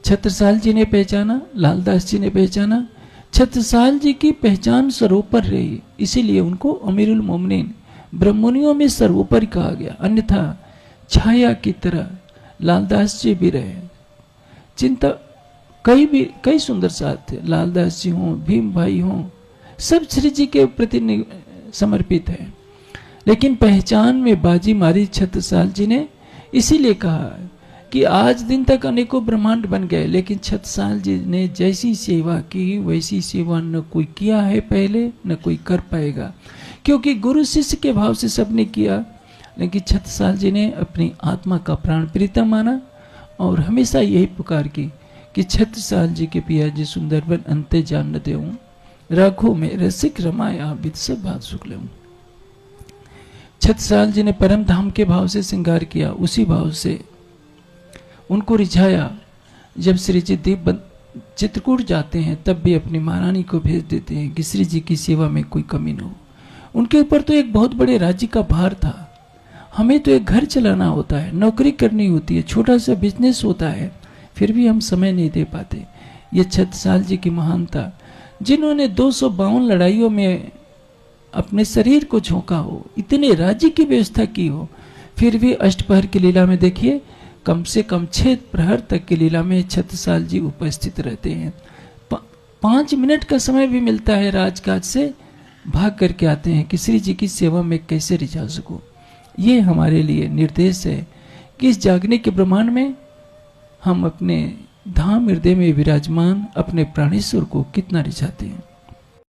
छत्रसाल जी ने पहचाना, लालदास जी ने पहचाना। छत्रसाल जी की पहचान सर्वोपर रही, इसीलिए उनको अमीरुल मोमिनीन, ब्रह्ममुनियों में सर्वोपर कहा गया। अन्यथा छाया की तरह लालदास जी भी रहे। चिंता कई सुंदर साथ थे, लालदास जी हों, भीम भाई हों, सब श्री जी के प्रति समर्पित है। लेकिन पहचान में बाजी मारी छत्रसाल जी ने, इसीलिए कहा कि आज दिन तक अनेकों ब्रह्मांड बन गए, लेकिन छत्रसाल जी ने जैसी सेवा की वैसी सेवा न कोई किया है पहले, न कोई कर पाएगा। क्योंकि गुरु शिष्य के भाव से सबने किया, लेकिन छत्रसाल जी ने अपनी आत्मा का प्राण प्रीतम माना और हमेशा यही पुकार की कि छत्रसाल जी के पिया जी सुंदरबन अंते जान न देऊं, राखो में रसिक रमाया विद सब बात सुख लेऊं। छत्रसाल जी ने परम धाम के भाव से श्रृंगार किया, उसी भाव से उनको रिझाया। जब श्री जी दीप चित्रकूट जाते हैं तब भी अपनी महारानी को भेज देते हैं कि श्री जी की सेवा में कोई कमी न हो। उनके ऊपर तो एक बहुत बड़े राज्य का भार था, हमें तो एक घर चलाना होता है, नौकरी करनी होती है, छोटा सा बिजनेस होता है, फिर भी हम समय नहीं दे पाते। ये छत्रसाल जी की महानता, जिन्होंने 252 लड़ाइयों में अपने शरीर को झोंका हो, इतने राज्य की व्यवस्था की हो, फिर भी अष्टपहर की लीला में देखिए कम से कम 6 प्रहर तक की लीला में छत्रसाल जी उपस्थित रहते हैं। 5 मिनट का समय भी मिलता है राजकाज से, भाग करके आते हैं कि श्री जी की सेवा में कैसे रिझा सकूं। ये हमारे लिए निर्देश है कि इस जागने के ब्रह्मांड में हम अपने धाम हृदय में विराजमान अपने प्राणेश्वर को कितना रिझाते हैं।